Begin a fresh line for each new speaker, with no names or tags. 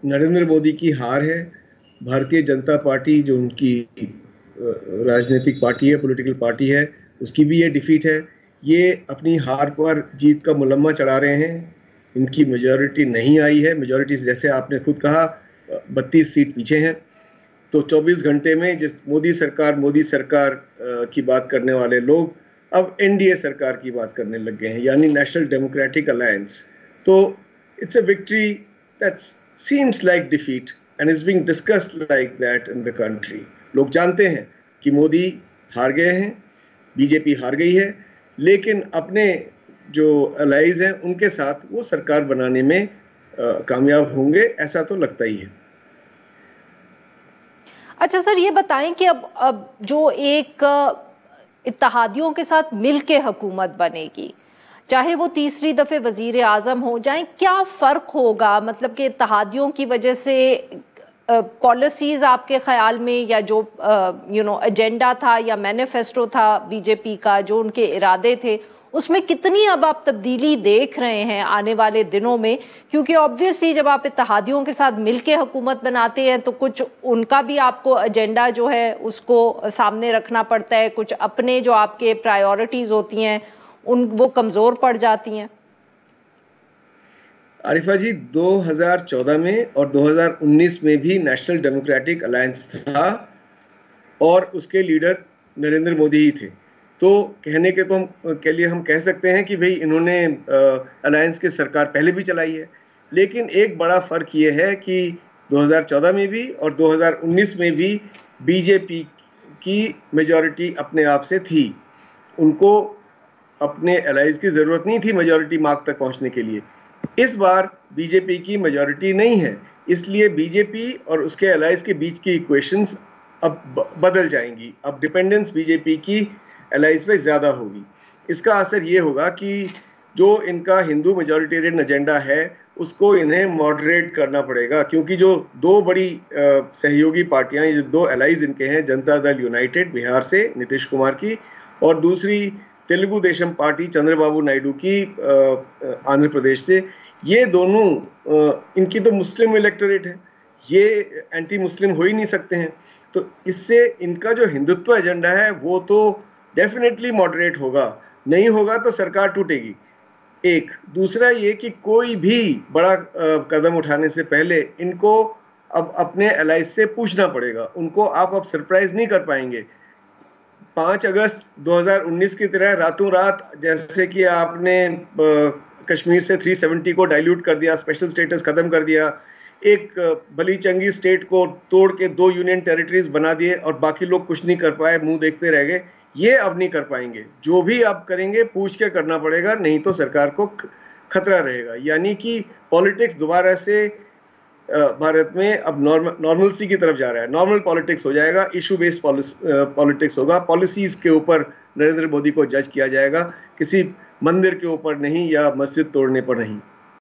नरेंद्र मोदी की हार है। भारतीय जनता पार्टी जो उनकी राजनीतिक पार्टी है, पॉलिटिकल पार्टी है, उसकी भी ये डिफीट है। ये अपनी हार पर जीत का मुलम्मा चढ़ा रहे हैं। इनकी मेजॉरिटी नहीं आई है। मेजॉरिटी जैसे आपने खुद कहा 32 सीट पीछे हैं। तो 24 घंटे में जिस मोदी सरकार की बात करने वाले लोग अब एनडीए सरकार की बात करने लग गए हैं, यानी नेशनल डेमोक्रेटिक अलायंस। तो it's a victory that seems like defeat and is being discussed like that in the country. लोग जानते हैं कि मोदी हार गए हैं, बीजेपी हार गई है, लेकिन अपने जो अलाइज हैं उनके साथ वो सरकार बनाने में कामयाब होंगे, ऐसा तो लगता ही है।
अच्छा सर, ये बताएं कि अब जो एक इत्तेहादियों के साथ मिलके हुकूमत बनेगी, चाहे वो तीसरी दफे वजीर आजम हो जाए, क्या फर्क होगा? मतलब कि इत्तेहादियों की वजह से पॉलिसीज आपके ख्याल में, या जो एजेंडा था या मैनिफेस्टो था बीजेपी का, जो उनके इरादे थे, उसमें कितनी अब आप तब्दीली देख रहे हैं आने वाले दिनों में? क्योंकि ऑब्वियसली जब आप इत्तेहादियों के साथ मिलके हुकूमत बनाते हैं तो कुछ उनका भी आपको एजेंडा जो है उसको सामने रखना पड़ता है, कुछ अपने जो आपके प्रायोरिटीज होती हैं वो कमज़ोर पड़ जाती हैं।
आरिफा जी, 2014 में और 2019 में भी नेशनल डेमोक्रेटिक अलायंस था और उसके लीडर नरेंद्र मोदी ही थे। तो कहने के लिए हम कह सकते हैं कि भाई इन्होंने अलायंस की सरकार पहले भी चलाई है। लेकिन एक बड़ा फर्क ये है कि 2014 में भी और 2019 में भी बीजेपी की मेजॉरिटी अपने आप से थी। उनको अपने अलायंस की जरूरत नहीं थी मेजॉरिटी मार्क तक पहुंचने के लिए। इस बार बीजेपी की मेजॉरिटी नहीं है, इसलिए बीजेपी और उसके अलायंस के बीच की इक्वेशंस अब बदल जाएंगी। अब डिपेंडेंस बीजेपी की अलायंस पे ज़्यादा होगी। इसका असर ये होगा कि जो इनका हिंदू मेजॉरिटेरियन एजेंडा है उसको इन्हें मॉडरेट करना पड़ेगा, क्योंकि जो दो बड़ी सहयोगी पार्टियां, जो दो अलाइज इनके हैं, जनता दल यूनाइटेड बिहार से नीतीश कुमार की, और दूसरी तेलुगु देशम पार्टी चंद्रबाबू नायडू की आंध्र प्रदेश से, ये दोनों इनकी तो मुस्लिम इलेक्टोरेट है, ये एंटी मुस्लिम हो ही नहीं सकते हैं। तो इससे इनका जो हिंदुत्व एजेंडा है वो तो डेफिनेटली मॉडरेट होगा, नहीं होगा तो सरकार टूटेगी। एक दूसरा ये कि कोई भी बड़ा कदम उठाने से पहले इनको अब अपने एलाइज से पूछना पड़ेगा। उनको आप अब सरप्राइज नहीं कर पाएंगे। 5 अगस्त 2019 की तरह रातों रात जैसे कि आपने कश्मीर से 370 को डाइल्यूट कर दिया, स्पेशल स्टेटस खत्म कर दिया, एक बली चंगी स्टेट को तोड़ के 2 यूनियन टेरिटरीज बना दिए और बाकी लोग कुछ नहीं कर पाए, मुंह देखते रह गए, ये अब नहीं कर पाएंगे। जो भी आप करेंगे पूछ के करना पड़ेगा, नहीं तो सरकार को खतरा रहेगा। यानी कि पॉलिटिक्स दोबारा से भारत में अब नॉर्मलसी की तरफ जा रहा है। नॉर्मल पॉलिटिक्स हो जाएगा, इशू बेस्ड पॉलिटिक्स होगा। पॉलिसीज के ऊपर नरेंद्र मोदी को जज किया जाएगा, किसी मंदिर के ऊपर नहीं या मस्जिद तोड़ने पर नहीं।